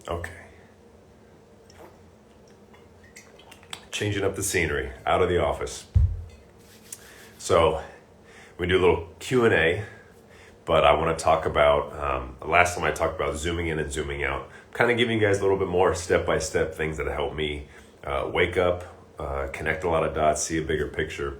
Okay. Changing up the scenery, out of the office. So we do a little Q&A, but I want to talk about, last time I talked about zooming in and zooming out, kind of giving you guys a little bit more step-by-step things that help me wake up, connect a lot of dots, see a bigger picture.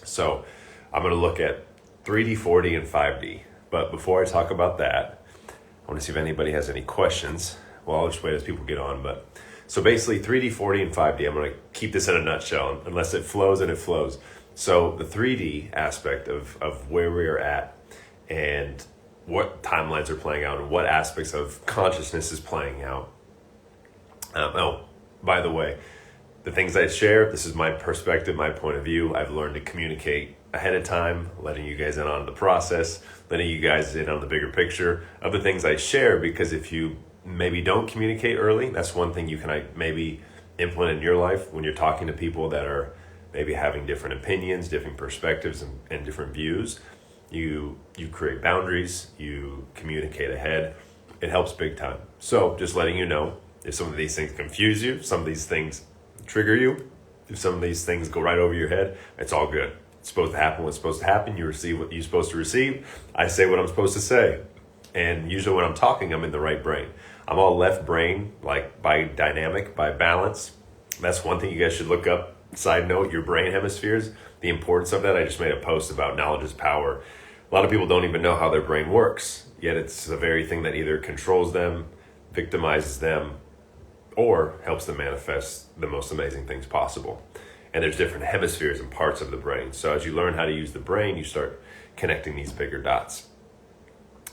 So I'm going to look at 3D, 4D, and 5D. But before I talk about that, I want to see if anybody has any questions. Well, I'll just wait as people get on. But so basically 3D, 4D, and 5D, I'm going to keep this in a nutshell, unless it flows and it flows. So the 3D aspect of where we are at and what timelines are playing out and what aspects of consciousness is playing out. Oh, by the way, the things I share, this is my perspective, my point of view. I've learned to communicate ahead of time, letting you guys in on the process, letting you guys in on the bigger picture of the things I share, because if you maybe don't communicate early, that's one thing you can maybe implement in your life when you're talking to people that are maybe having different opinions, different perspectives, and different views. You create boundaries, you communicate ahead. It helps big time. So just letting you know, if some of these things confuse you, some of these things trigger you, if some of these things go right over your head, it's all good. It's supposed to happen what's supposed to happen. You receive what you're supposed to receive. I say what I'm supposed to say. And usually when I'm talking, I'm in the right brain. I'm all left brain, like by dynamic, by balance. That's one thing you guys should look up. Side note, your brain hemispheres, the importance of that. I just made a post about knowledge is power. A lot of people don't even know how their brain works, yet it's the very thing that either controls them, victimizes them, or helps them manifest the most amazing things possible. And there's different hemispheres and parts of the brain. So as you learn how to use the brain, you start connecting these bigger dots.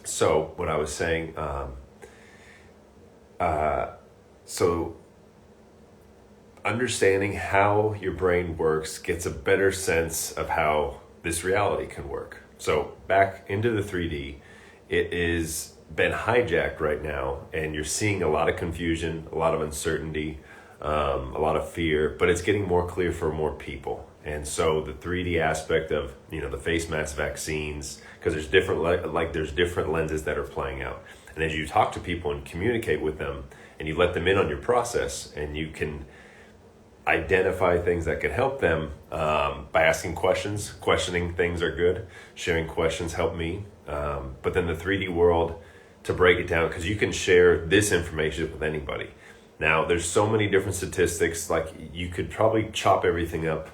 So what I was saying, so understanding how your brain works gets a better sense of how this reality can work. So back into the 3D, it is been hijacked right now, and you're seeing a lot of confusion, a lot of uncertainty, a lot of fear, but it's getting more clear for more people. And so the 3D aspect of, the face mask vaccines, because there's different lenses that are playing out. And as you talk to people and communicate with them, and you let them in on your process, and you can identify things that can help them by asking questions. Questioning things are good. Sharing questions help me. But then the 3D world, to break it down, because you can share this information with anybody. Now, there's so many different statistics, like you could probably chop everything up,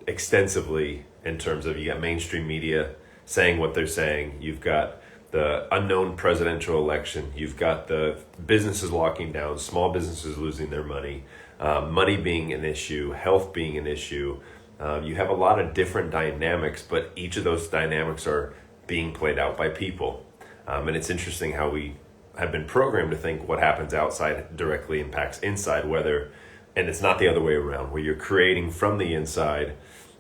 extensively, in terms of, you got mainstream media saying what they're saying. You've got the unknown presidential election. You've got the businesses locking down, small businesses losing their money, money being an issue, health being an issue. You have a lot of different dynamics, but each of those dynamics are being played out by people. And it's interesting how we have been programmed to think what happens outside directly impacts inside, and it's not the other way around, where you're creating from the inside.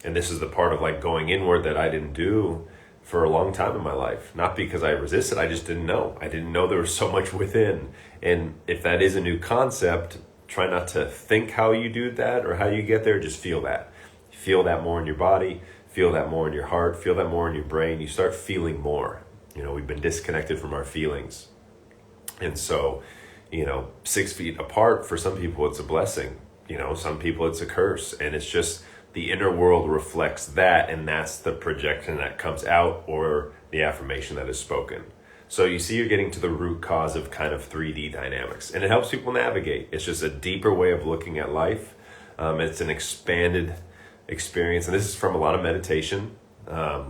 And this is the part of going going that I didn't do for a long time in my life. Not because I resisted, I just didn't know. I didn't know there was so much within. And if that is a new concept, try not to think how you do that or how you get there, just feel that. Feel that more in your body, feel that more in your heart, feel that more in your brain. You start feeling more. We've been disconnected from our feelings. And so, 6 feet apart, for some people it's a blessing. Some people it's a curse. And it's just the inner world reflects that, and that's the projection that comes out, or the affirmation that is spoken. So you see, you're getting to the root cause of kind of 3D dynamics, and it helps people navigate. It's just a deeper way of looking at life. It's an expanded experience, and this is from a lot of meditation, a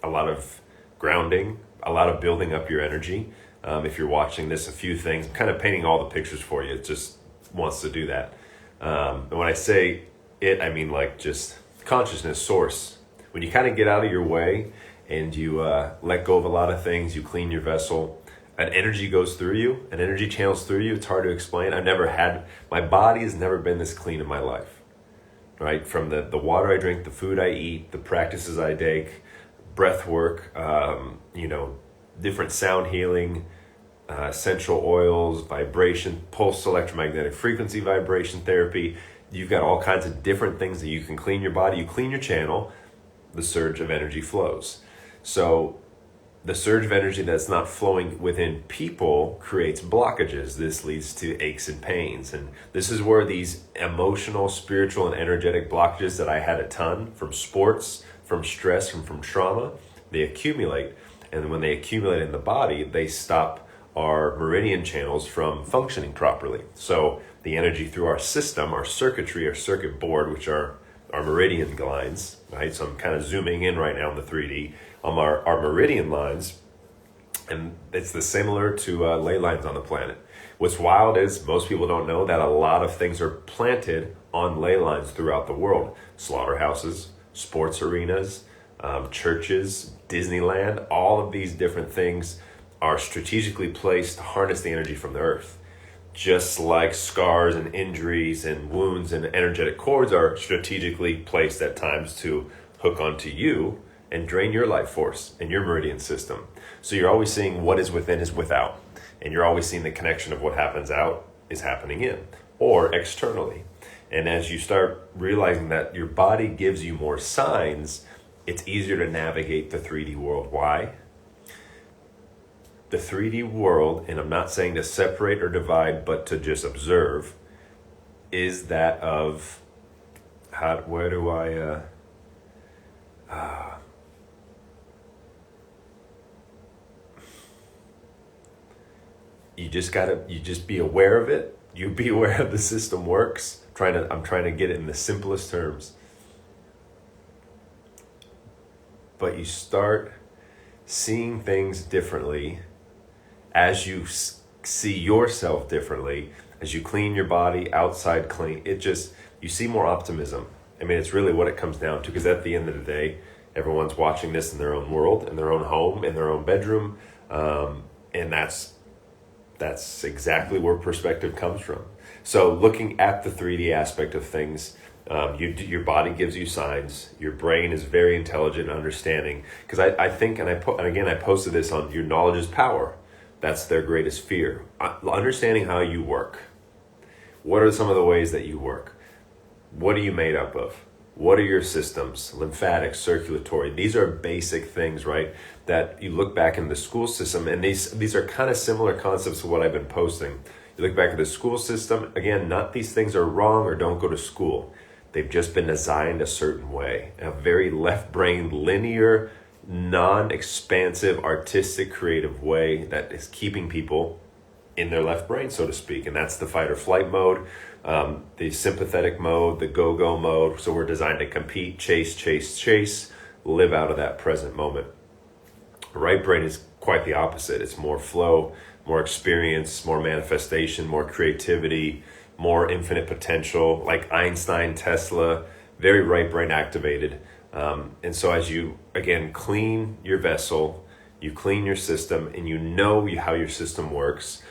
lot of grounding, a lot of building up your energy. If you're watching this, a few things, I'm kind of painting all the pictures for you. It just wants to do that. And when I say it, I mean just consciousness, source. When you kind of get out of your way and you let go of a lot of things, you clean your vessel, an energy goes through you, an energy channels through you. It's hard to explain. My body has never been this clean in my life, right? From the water I drink, the food I eat, the practices I take, breath work, different sound healing, essential oils, vibration, pulse electromagnetic frequency vibration therapy. You've got all kinds of different things that you can clean your body. You clean your channel, the surge of energy flows. So the surge of energy that's not flowing within people creates blockages. This leads to aches and pains. And this is where these emotional, spiritual, and energetic blockages that I had a ton from sports, from stress, and from trauma, they accumulate. And when they accumulate in the body, they stop our meridian channels from functioning properly. So the energy through our system, our circuitry, our circuit board, which are our meridian lines, right? So I'm kind of zooming in right now in the 3D on our meridian lines, and it's similar to ley lines on the planet. What's wild is most people don't know that a lot of things are planted on ley lines throughout the world. Slaughterhouses, sports arenas, churches, Disneyland, all of these different things are strategically placed to harness the energy from the earth. Just like scars and injuries and wounds and energetic cords are strategically placed at times to hook onto you and drain your life force and your meridian system. So you're always seeing what is within is without. And you're always seeing the connection of what happens out is happening in or externally. And as you start realizing that your body gives you more signs, it's easier to navigate the 3D world. Why? The 3D world, and I'm not saying to separate or divide, but to just observe, is that of you just be aware of it. You be aware of the system works. I'm trying to get it in the simplest terms. But you start seeing things differently as you see yourself differently, as you clean your body, outside clean, you see more optimism. I mean, it's really what it comes down to, because at the end of the day, everyone's watching this in their own world, in their own home, in their own bedroom, and that's exactly where perspective comes from. So looking at the 3D aspect of things, your body gives you signs. Your brain is very intelligent and understanding. Because I think, and I posted this on your knowledge is power. That's their greatest fear. Understanding how you work. What are some of the ways that you work? What are you made up of? What are your systems? Lymphatic, circulatory. These are basic things, right? That you look back in the school system, and these are kind of similar concepts to what I've been posting. You look back at the school system, again, not these things are wrong or don't go to school. They've just been designed a certain way, a very left-brain, linear, non-expansive, artistic, creative way that is keeping people in their left brain, so to speak. And that's the fight or flight mode, the sympathetic mode, the go-go mode. So we're designed to compete, chase, live out of that present moment. Right brain is quite the opposite. It's more flow, more experience, more manifestation, more creativity, more infinite potential, like Einstein, Tesla, very right brain activated. And so as you, again, clean your vessel, you clean your system, and you know how your system works,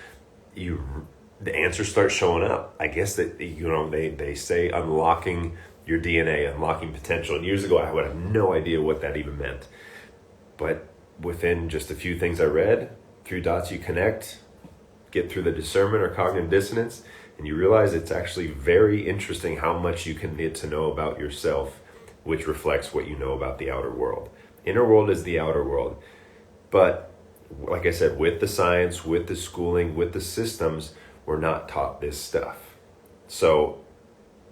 the answers start showing up. I guess that, they say unlocking your DNA, unlocking potential. And years ago, I would have no idea what that even meant. But within just a few things I read, 3 dots you connect, get through the discernment or cognitive dissonance, and you realize it's actually very interesting how much you can get to know about yourself, which reflects what you know about the outer world. Inner world is the outer world. But like I said, with the science, with the schooling, with the systems, we're not taught this stuff. So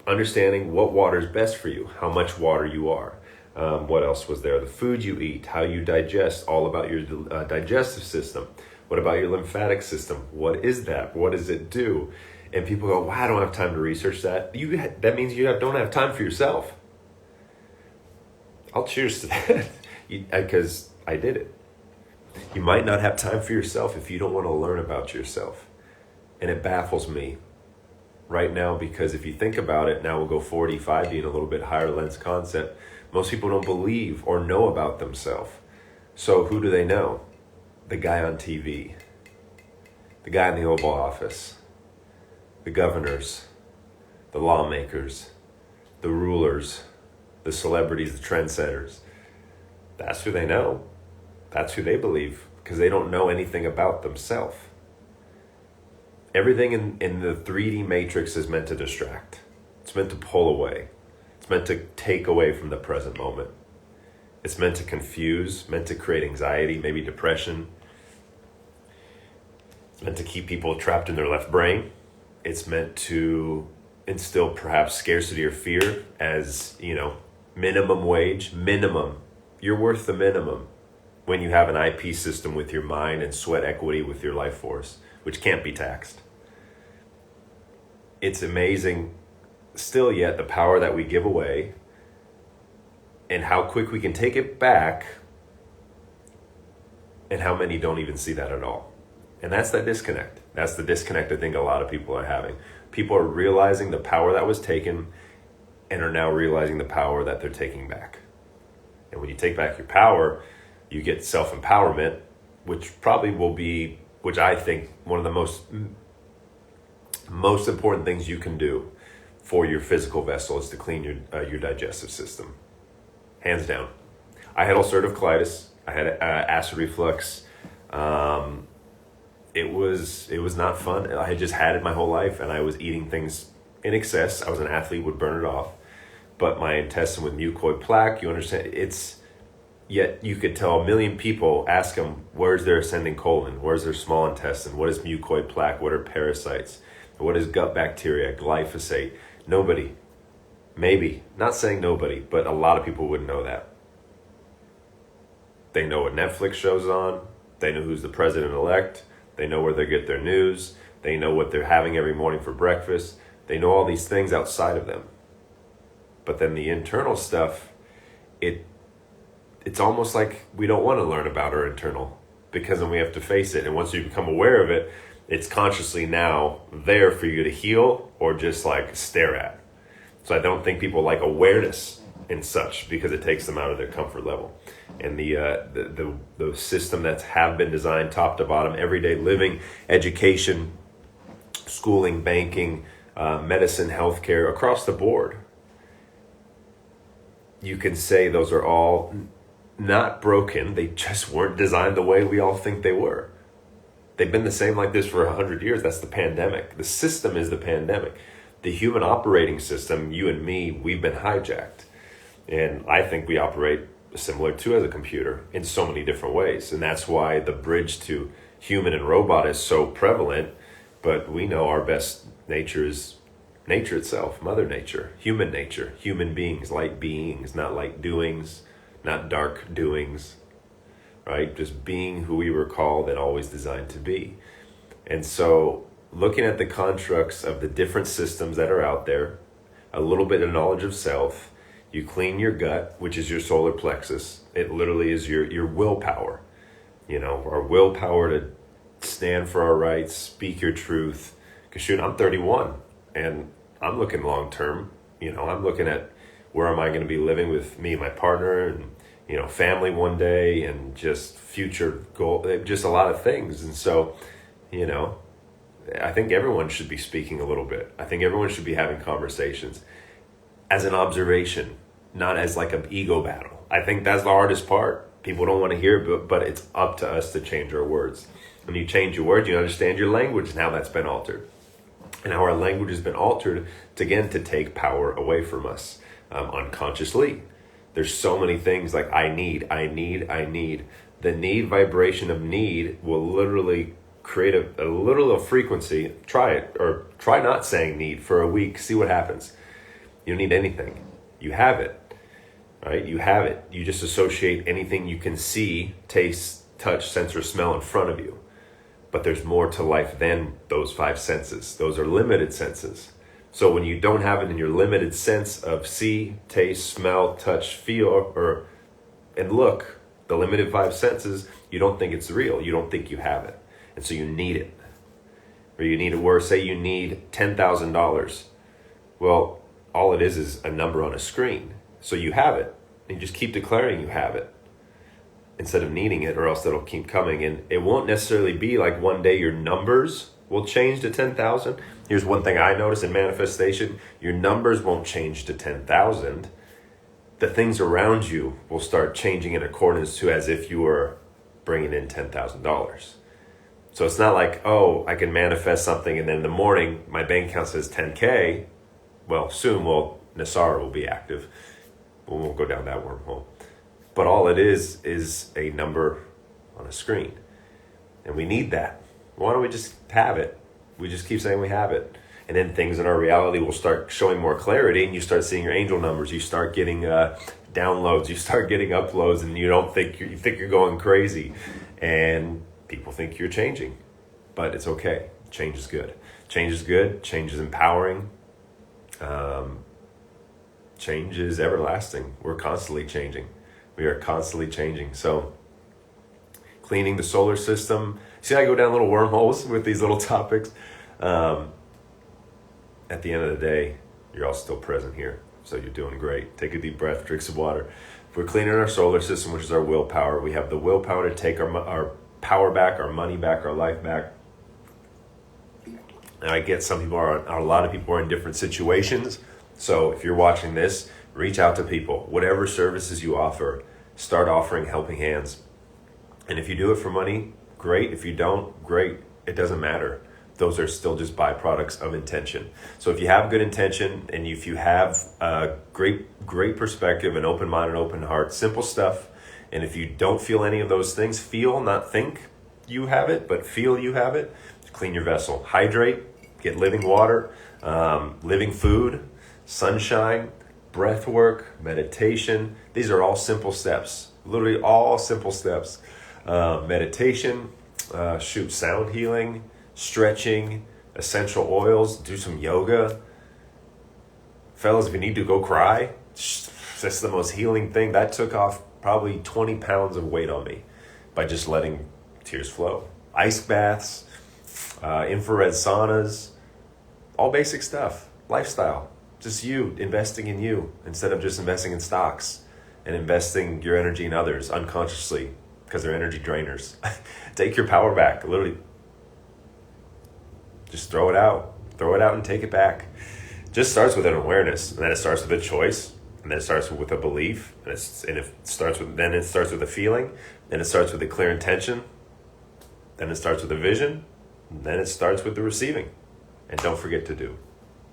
understanding what water is best for you, how much water you are. What else was there? The food you eat, how you digest, all about your digestive system. What about your lymphatic system? What is that? What does it do? And people go, wow, I don't have time to research that. That means you don't have time for yourself. I'll cheers to that, because I did it. You might not have time for yourself if you don't want to learn about yourself. And it baffles me right now, because if you think about it, now we'll go 45 being a little bit higher lens concept. Most people don't believe or know about themselves. So who do they know? The guy on TV, the guy in the Oval Office, the governors, the lawmakers, the rulers, the celebrities, the trendsetters. That's who they know. That's who they believe, because they don't know anything about themselves. Everything in the 3D matrix is meant to distract. It's meant to pull away. It's meant to take away from the present moment. It's meant to confuse, meant to create anxiety, maybe depression. It's meant to keep people trapped in their left brain. It's meant to instill perhaps scarcity or fear as, minimum wage, minimum. You're worth the minimum when you have an IP system with your mind and sweat equity with your life force, which can't be taxed. It's amazing still yet the power that we give away and how quick we can take it back, and how many don't even see that at all. And that's that disconnect. That's the disconnect I think a lot of people are having. People are realizing the power that was taken and are now realizing the power that they're taking back. And when you take back your power, you get self-empowerment, which probably will be, which I think one of the most important things you can do for your physical vessel is to clean your digestive system. Hands down. I had ulcerative colitis. I had acid reflux. It was not fun. I had just had it my whole life, and I was eating things in excess. I was an athlete, would burn it off. But my intestine with mucoid plaque, you understand, yet you could tell a million people, ask them, where's their ascending colon? Where's their small intestine? What is mucoid plaque? What are parasites? What is gut bacteria, glyphosate? Nobody. Maybe. Not saying nobody, but a lot of people wouldn't know that. They know what Netflix show's on. They know who's the president-elect. They know where they get their news. They know what they're having every morning for breakfast. They know all these things outside of them. But then the internal stuff, it's almost like we don't want to learn about our internal, because then we have to face it. And once you become aware of it, it's consciously now there for you to heal or just like stare at. So I don't think people like awareness and such, because it takes them out of their comfort level. And the system that's have been designed top to bottom, everyday living, education, schooling, banking, medicine, healthcare, across the board, you can say those are all not broken. They just weren't designed the way we all think they were. They've been the same like this for 100 years. That's the pandemic. The system is the pandemic. The human operating system, you and me, we've been hijacked. And I think we operate similar to as a computer in so many different ways. And that's why the bridge to human and robot is so prevalent. But we know our best nature is nature itself, Mother Nature, human beings, light beings, not light doings, not dark doings, right? Just being who we were called and always designed to be. And so looking at the constructs of the different systems that are out there, a little bit of knowledge of self, you clean your gut, which is your solar plexus. It literally is your willpower, our willpower to stand for our rights, speak your truth. Because shoot, I'm 31 and I'm looking long term. I'm looking at where am I going to be living with me and my partner and, family one day, and just future goal, just a lot of things. And so, I think everyone should be speaking a little bit. I think everyone should be having conversations as an observation, not as like an ego battle. I think that's the hardest part. People don't want to hear it, but it's up to us to change our words. When you change your words, you understand your language and how that's been altered. And how our language has been altered to take power away from us unconsciously. There's so many things like I need. The need vibration of need will literally create a little frequency. Try it, or try not saying need for a week. See what happens. You don't need anything. You have it, right? You have it. You just associate anything you can see, taste, touch, sense, or smell in front of you. But there's more to life than those five senses. Those are limited senses. So when you don't have it in your limited sense of see, taste, smell, touch, feel, and look, the limited five senses, you don't think it's real. You don't think you have it. And so you need it. Or you need it where, say you need $10,000. Well, all it is a number on a screen. So you have it. And you just keep declaring you have it instead of needing it, or else it'll keep coming. And it won't necessarily be like one day your numbers will change to 10,000. Here's one thing I notice in manifestation. Your numbers won't change to 10,000. The things around you will start changing in accordance to as if you were bringing in $10,000. So it's not like, oh, I can manifest something and then in the morning my bank account says 10K. Well, soon, Nasara will be active. We won't go down that wormhole. but all it is a number on a screen. And we need that. Why don't we just have it? We just keep saying we have it. And then things in our reality will start showing more clarity, and you start seeing your angel numbers. You start getting downloads. You start getting uploads, and you think you're going crazy. And people think you're changing. But it's okay. Change is good. Change is good. Change is empowering. Change is everlasting. We're constantly changing. We are constantly changing. So cleaning the solar system. See how I go down little wormholes with these little topics? At the end of the day, you're all still present here. So you're doing great. Take a deep breath, drink some water. If we're cleaning our solar system, which is our willpower, we have the willpower to take our power back, our money back, our life back. And I get a lot of people are in different situations. So if you're watching this, reach out to people. Whatever services you offer, start offering helping hands. And if you do it for money, great. If you don't, great. It doesn't matter. Those are still just byproducts of intention. So if you have good intention, and if you have a great perspective, an open mind, an open heart, simple stuff. And if you don't feel any of those things, feel, not think you have it, but feel you have it. Clean your vessel. Hydrate. Get living water, living food, sunshine, breath work, meditation. These are all simple steps. Literally all simple steps. Meditation, sound healing, stretching, essential oils, do some yoga. Fellas, if you need to go cry, that's the most healing thing. That took off probably 20 pounds of weight on me by just letting tears flow. Ice baths, infrared saunas, all basic stuff. Lifestyle, just you investing in you instead of just investing in stocks and investing your energy in others unconsciously because they're energy drainers. Take your power back, literally. Just throw it out and take it back. Just starts with an awareness, and then it starts with a choice, and then it starts with a belief, and it starts with a feeling, then it starts with a clear intention, then it starts with a vision, and then it starts with the receiving. And don't forget to do.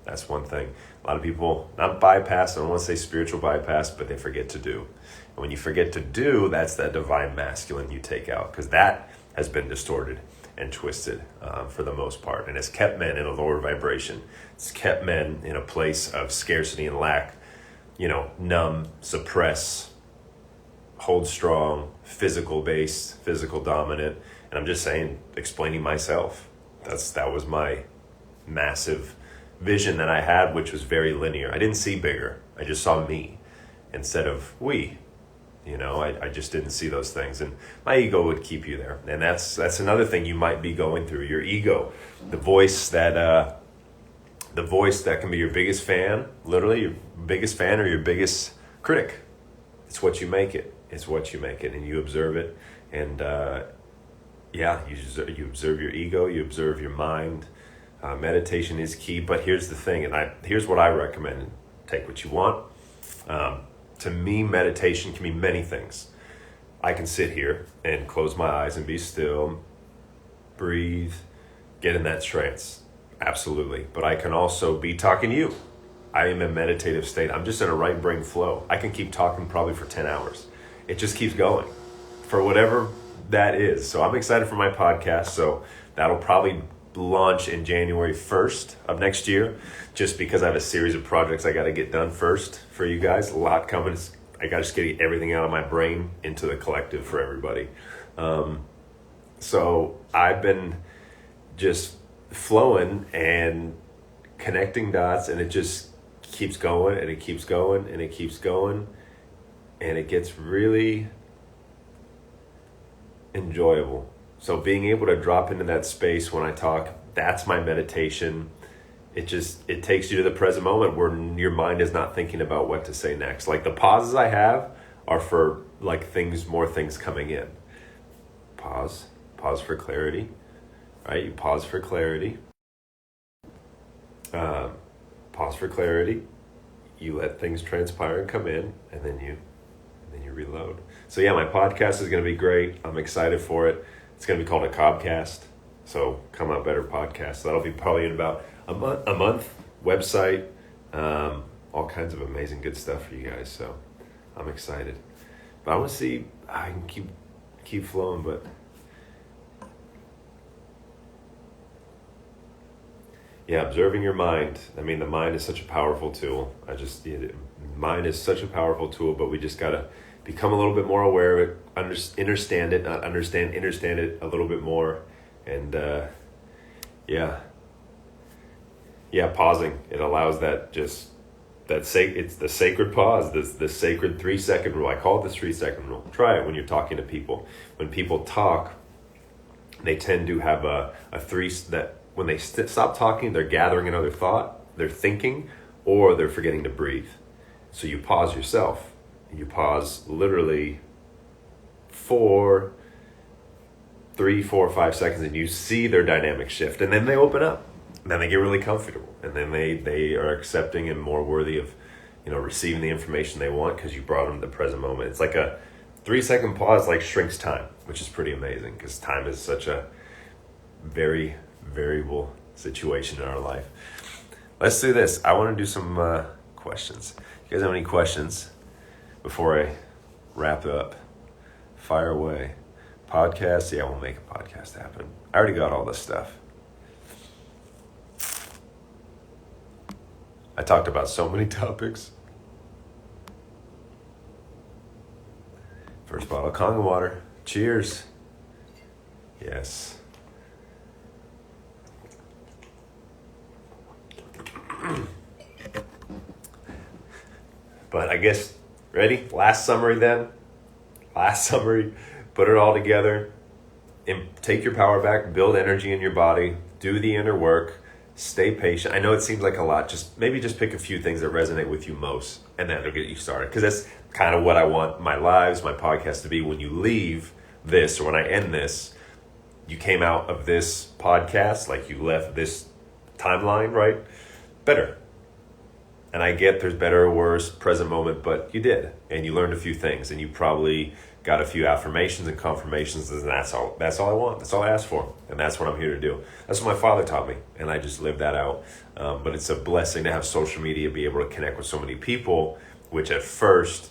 That's one thing. A lot of people, not bypass, I don't want to say spiritual bypass, but they forget to do. And when you forget to do, that's that divine masculine you take out, because that has been distorted and twisted for the most part. And it's kept men in a lower vibration. It's kept men in a place of scarcity and lack, numb, suppress, hold strong, physical based, physical dominant. And I'm just saying, explaining myself. That was my massive vision that I had, which was very linear. I didn't see bigger. I just saw me instead of we. I just didn't see those things, and my ego would keep you there. And that's another thing you might be going through. Your ego, the voice that can be your biggest fan, literally your biggest fan or your biggest critic. It's what you make it. It's what you make it, and you observe it. And you observe your ego. You observe your mind. Meditation is key, but here's the thing, and here's what I recommend. Take what you want. To me, meditation can be many things. I can sit here and close my eyes and be still, breathe, get in that trance. Absolutely. But I can also be talking to you. I am in a meditative state. I'm just in a right brain flow. I can keep talking probably for 10 hours. It just keeps going for whatever that is. So I'm excited for my podcast. So that'll probably launch in January 1st of next year, just because I have a series of projects I got to get done first for you guys. A lot coming. I got to just get everything out of my brain into the collective for everybody. So I've been just flowing and connecting dots, and it just keeps going and it keeps going and it keeps going, and it gets really enjoyable. So being able to drop into that space when I talk, that's my meditation. It takes you to the present moment where your mind is not thinking about what to say next. Like the pauses I have are for like more things coming in. Pause for clarity, right? You pause for clarity. Pause for clarity. You let things transpire and come in, and then you reload. So yeah, my podcast is going to be great. I'm excited for it. It's going to be called a Cobcast. So Come Out Better podcast. That'll be probably in about a month. Website, all kinds of amazing good stuff for you guys. So I'm excited. I want to see. I can keep flowing, but yeah, observing your mind. I mean, the mind is such a powerful tool. Mind is such a powerful tool, but we just gotta become a little bit more aware of it, understand it a little bit more, and pausing. It allows it's the sacred pause, the sacred 3-second rule. I call it the 3-second rule. Try it when you're talking to people. When people talk, they tend to have when they stop talking, they're gathering another thought, they're thinking, or they're forgetting to breathe. So you pause yourself. You pause literally 3, 4, 5 seconds, and you see their dynamic shift, and then they open up. And then they get really comfortable, and then they are accepting and more worthy of, receiving the information they want because you brought them to the present moment. It's like a 3-second pause, like shrinks time, which is pretty amazing because time is such a very variable situation in our life. Let's do this. I want to do some questions. You guys have any questions before I wrap up? Fire away. Podcast? Yeah, we'll make a podcast happen. I already got all this stuff. I talked about so many topics. First bottle of Congo water. Cheers. Yes. But I guess, ready? Last summary. Put it all together. Take your power back. Build energy in your body. Do the inner work. Stay patient. I know it seems like a lot. Just pick a few things that resonate with you most, and that'll get you started. Because that's kind of what I want my podcast to be. When you leave this, or when I end this, you came out of this podcast, like you left this timeline, right? Better. And I get there's better or worse, present moment, but you did. And you learned a few things, and you probably got a few affirmations and confirmations, and that's all I want. That's all I asked for, and that's what I'm here to do. That's what my father taught me, and I just lived that out. But it's a blessing to have social media, be able to connect with so many people, which at first,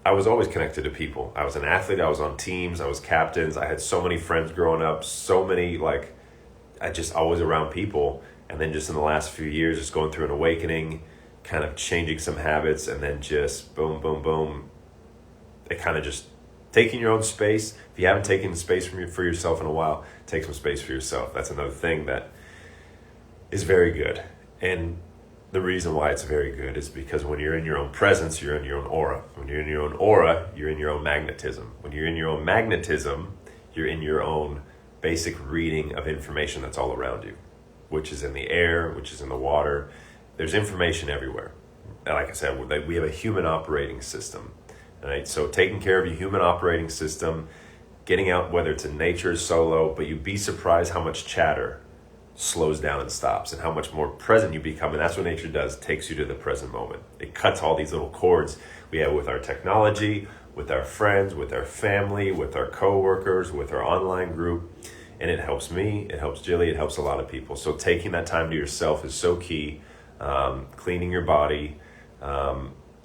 I was always connected to people. I was an athlete, I was on teams, I was captains, I had so many friends growing up, I just always around people. And then just in the last few years, just going through an awakening, kind of changing some habits, and then just boom, boom, boom. It kind of just taking your own space. If you haven't taken space for yourself in a while, take some space for yourself. That's another thing that is very good. And the reason why it's very good is because when you're in your own presence, you're in your own aura. When you're in your own aura, you're in your own magnetism. When you're in your own magnetism, you're in your own basic reading of information that's all around you, which is in the air, which is in the water. There's information everywhere. And like I said, we have a human operating system. Right? So taking care of your human operating system, getting out, whether it's in nature or solo, but you'd be surprised how much chatter slows down and stops, and how much more present you become. And that's what nature does, takes you to the present moment. It cuts all these little cords we have with our technology, with our friends, with our family, with our coworkers, with our online group. And it helps me, it helps Jilly, it helps a lot of people. So taking that time to yourself is so key. Cleaning your body,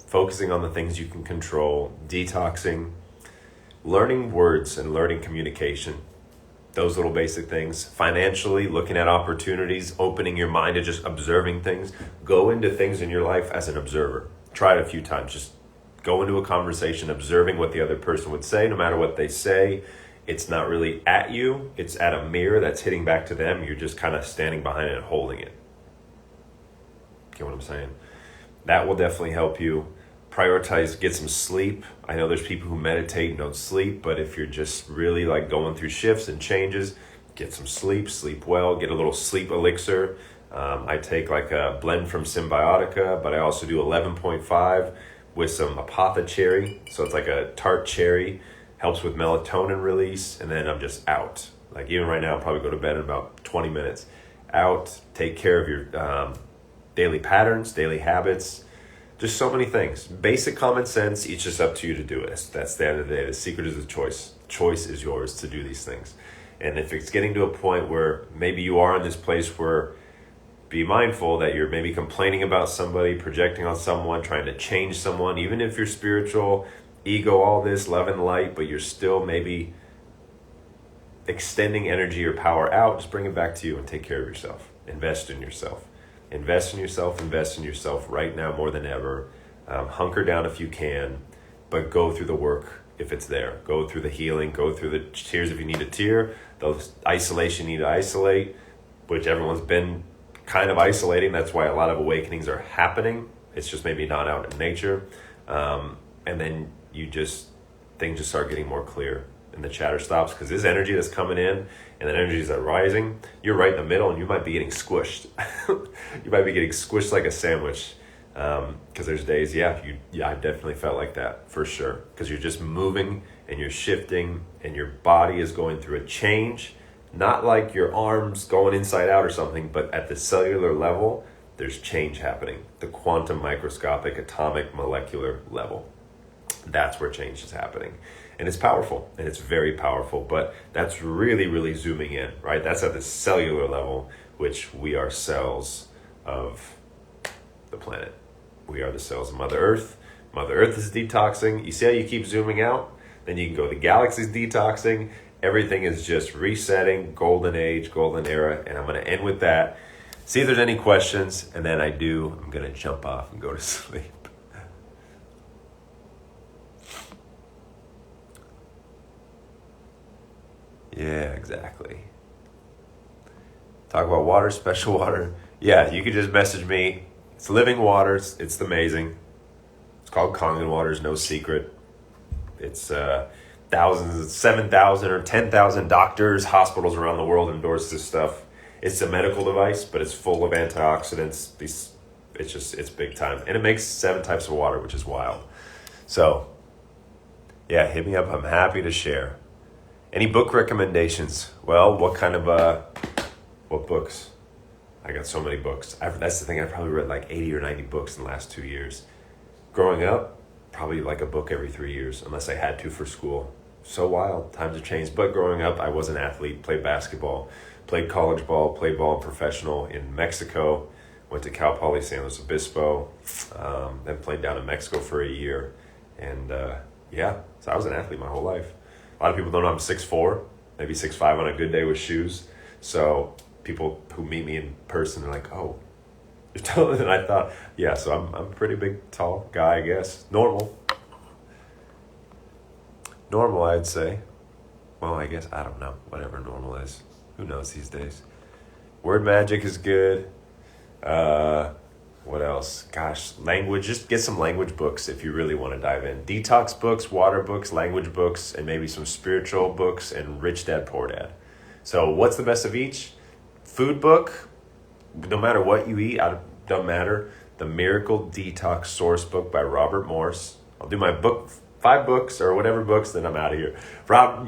focusing on the things you can control, detoxing, learning words and learning communication. Those little basic things. Financially, looking at opportunities, opening your mind to just observing things. Go into things in your life as an observer. Try it a few times. Just go into a conversation, observing what the other person would say, no matter what they say. It's not really at you. It's at a mirror that's hitting back to them. You're just kind of standing behind it and holding it. Get what I'm saying? That will definitely help you. Prioritize, get some sleep. I know there's people who meditate and don't sleep, but if you're just really like going through shifts and changes, get some sleep well, get a little sleep elixir. I take like a blend from Symbiotica, but I also do 11.5 with some apothecary. So it's like a tart cherry, helps with melatonin release, and then I'm just out. Like even right now, I'll probably go to bed in about 20 minutes. Out, take care of your daily patterns, daily habits, just so many things. Basic common sense, it's just up to you to do it. That's the end of the day. The secret is the choice. Choice is yours to do these things. And if it's getting to a point where maybe you are in this place where, be mindful that you're maybe complaining about somebody, projecting on someone, trying to change someone, even if you're spiritual, ego, all this, love and light, but you're still maybe extending energy or power out, just bring it back to you and take care of yourself. Invest in yourself. Invest in yourself, invest in yourself right now more than ever. Hunker down if you can, but go through the work if it's there. Go through the healing, go through the tears if you need a tear, those isolation you need to isolate, which everyone's been kind of isolating. That's why a lot of awakenings are happening. It's just maybe not out in nature. And then things just start getting more clear and the chatter stops, because this energy that's coming in and the energies that are rising, you're right in the middle and you might be getting squished. You might be getting squished like a sandwich. Because there's days, I definitely felt like that for sure. Because you're just moving and you're shifting and your body is going through a change. Not like your arms going inside out or something, but at the cellular level, there's change happening. The quantum, microscopic, atomic, molecular level. That's where change is happening. And it's powerful, and it's very powerful, but that's really, really zooming in, right? That's at the cellular level, which we are cells of the planet. We are the cells of Mother Earth. Mother Earth is detoxing. You see how you keep zooming out? Then you can go, the galaxy's detoxing. Everything is just resetting, golden age, golden era, and I'm going to end with that. See if there's any questions, and then I'm going to jump off and go to sleep. Yeah, exactly. Talk about water, special water. Yeah, you could just message me. It's living water. It's amazing. It's called Kangen water. It's no secret. It's 7,000 or 10,000 doctors, hospitals around the world endorse this stuff. It's a medical device, but it's full of antioxidants. It's big time. And it makes 7 types of water, which is wild. So, yeah, hit me up. I'm happy to share. Any book recommendations? Well, what books? I got so many books. That's the thing. I've probably read like 80 or 90 books in the last 2 years. Growing up, probably like a book every 3 years, unless I had to for school. So wild. Times have changed. But growing up, I was an athlete, played basketball, played college ball, played ball professional in Mexico, went to Cal Poly San Luis Obispo, then played down in Mexico for a year. And so I was an athlete my whole life. A lot of people don't know I'm 6'4", maybe 6'5" on a good day with shoes. So people who meet me in person are like, "Oh, you're taller than I thought." Yeah, so I'm a pretty big, tall guy, I guess. Normal, I'd say. Well, I guess, I don't know. Whatever normal is. Who knows these days? Word magic is good. What else? Gosh, language. Just get some language books if you really want to dive in. Detox books, water books, language books, and maybe some spiritual books and Rich Dad, Poor Dad. So what's the best of each? Food book, no matter what you eat, doesn't matter. The Miracle Detox Source Book by Robert Morse. I'll do my book, 5 books or whatever books, then I'm out of here.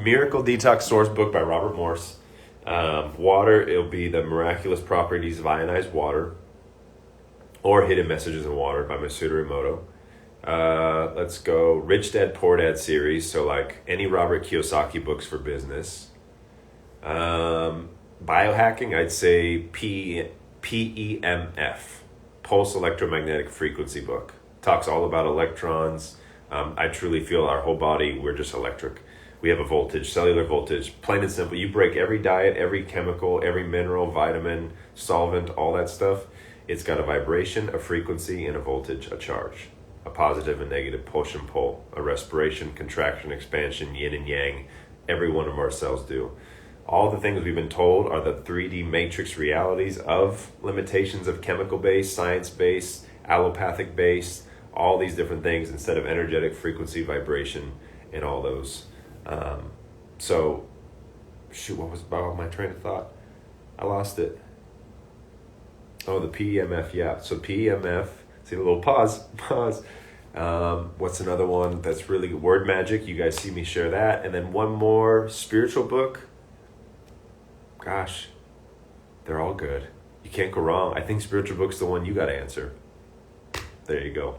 Miracle Detox Source Book by Robert Morse. Water, it'll be The Miraculous Properties of Ionized Water, or Hidden Messages in Water by Masaru Emoto. Let's go Rich Dad, Poor Dad series. So like any Robert Kiyosaki books for business. Biohacking, I'd say PEMF, Pulse Electromagnetic Frequency book. Talks all about electrons. I truly feel our whole body, we're just electric. We have a voltage, cellular voltage, plain and simple. You break every diet, every chemical, every mineral, vitamin, solvent, all that stuff. It's got a vibration, a frequency, and a voltage, a charge. A positive and negative push and pull, a respiration, contraction, expansion, yin and yang. Every one of our cells do. All the things we've been told are the 3D matrix realities of limitations of chemical-based, science-based, allopathic-based, all these different things instead of energetic, frequency, vibration, and all those. What was about my train of thought? I lost it. Oh, the PEMF, yeah. So PEMF, see the little pause. What's another one that's really good? Word Magic, you guys see me share that. And then one more spiritual book. Gosh, they're all good. You can't go wrong. I think spiritual book's the one you got to answer. There you go.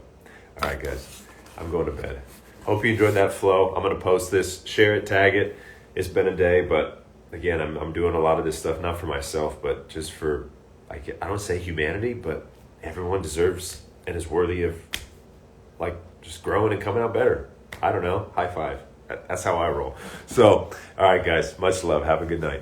All right, guys, I'm going to bed. Hope you enjoyed that flow. I'm going to post this, share it, tag it. It's been a day, but again, I'm doing a lot of this stuff, not for myself, but just for, I don't say humanity, but everyone deserves and is worthy of like just growing and coming out better. I don't know, high five. That's how I roll. So, all right, guys, much love. Have a good night.